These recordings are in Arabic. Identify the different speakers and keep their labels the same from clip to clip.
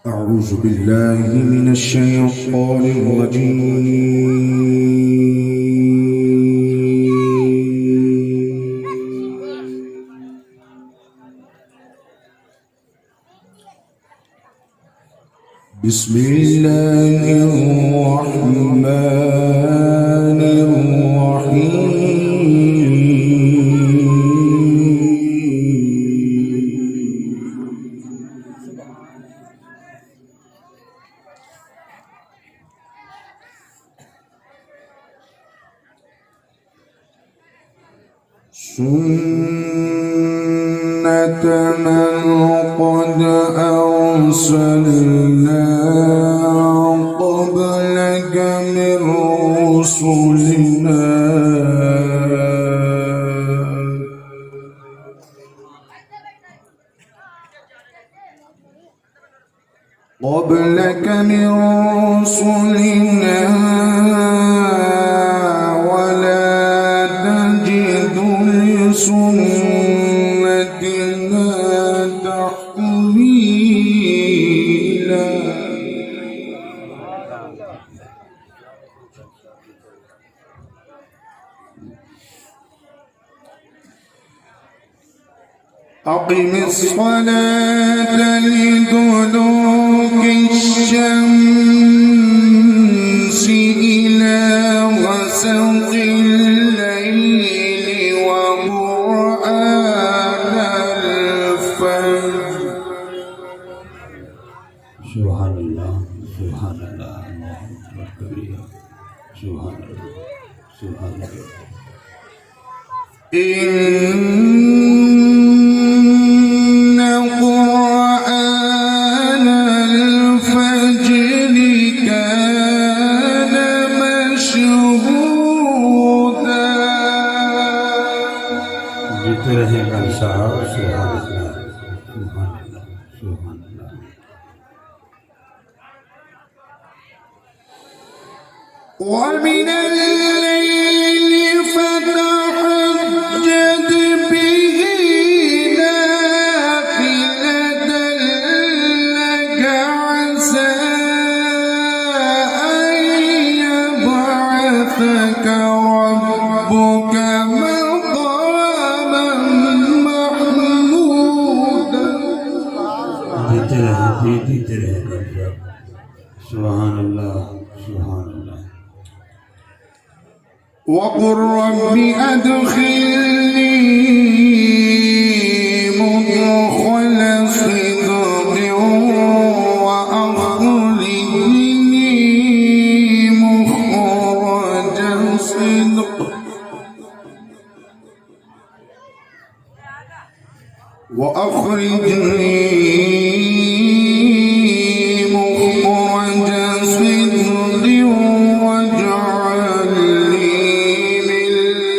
Speaker 1: أعوذ بالله من الشيطان الرجيم. بسم الله الرحمن الرحيم. سنة من قد أرسلنا قبلك من رسلنا ولا تجد لسنتنا تحويلا. أقم الصلاة لدلوك الشمس إلى غسق الليل وقرآن الفجر.
Speaker 2: سبحان الله سبحان الله الله أكبر كبيرا سبحان الله سبحان الله. जीते रहेगा साहब सुभान अल्लाह सुभान अल्लाह सुभान अल्लाह.
Speaker 1: ومن الليل فتهجد به نافلة لك عسى أن يبعثك ربك مقاما محمودا.
Speaker 2: जीते रहेगा सुभान अल्लाह सुभान अल्लाह.
Speaker 1: وقل رب أدخلني مدخل صدق وأخرجني مخرج صدق واجعل لي من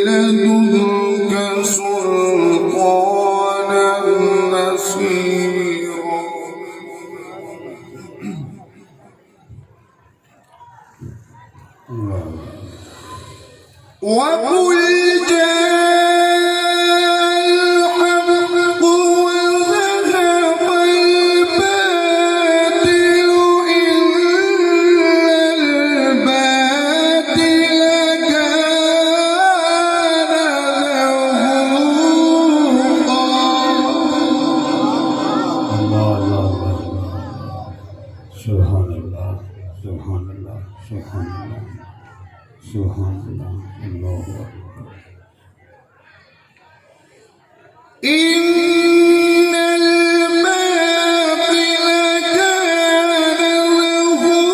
Speaker 1: لدنك سلطانا نصيرا. وقل
Speaker 2: سبحان الله سبحان الله سبحان الله سبحان الله الله أكبر.
Speaker 1: إن الباطل كان زهوقا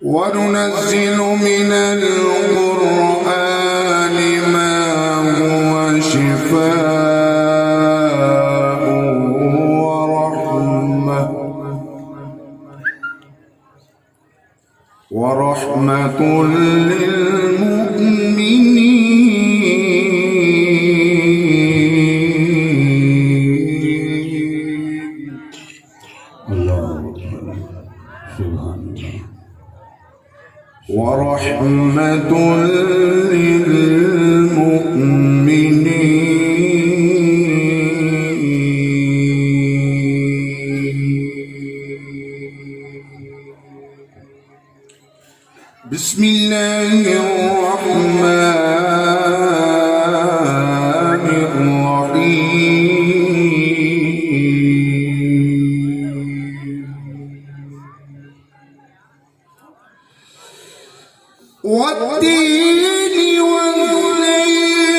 Speaker 1: وننزل من القرآن ما هو شفاء ورحمة للمؤمنين. بسم الله الرحمن الرحيم والتين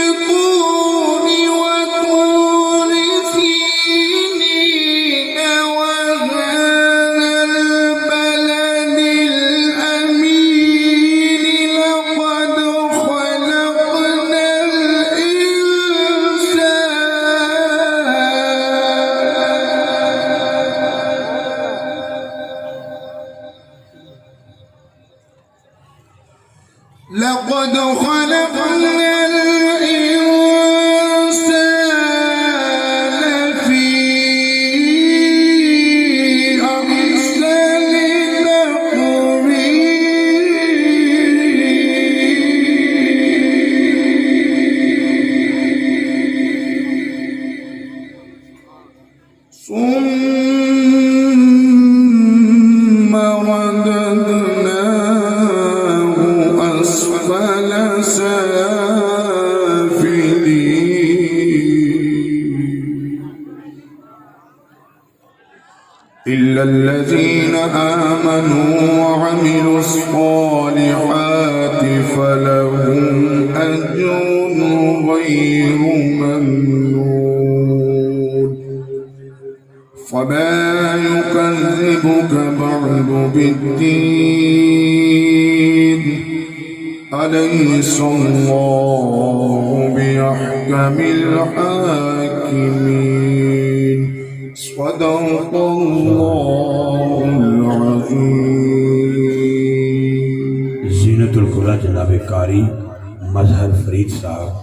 Speaker 1: والزيتون وطور سينين وهذا البلد الأمين لقد خلقنا الإنسان في أحسن تقويم ثم رددناه أسفل سافلين إلا الذين آمنوا وعملوا الصالحات فلهم أجر غير ممنون فما يكذبك بعد بالدين أليس الله بأحكم الحاكمين صدق الله العظيم
Speaker 2: जीनतुल कुरा जनाब कारी मजहर फरीद साहब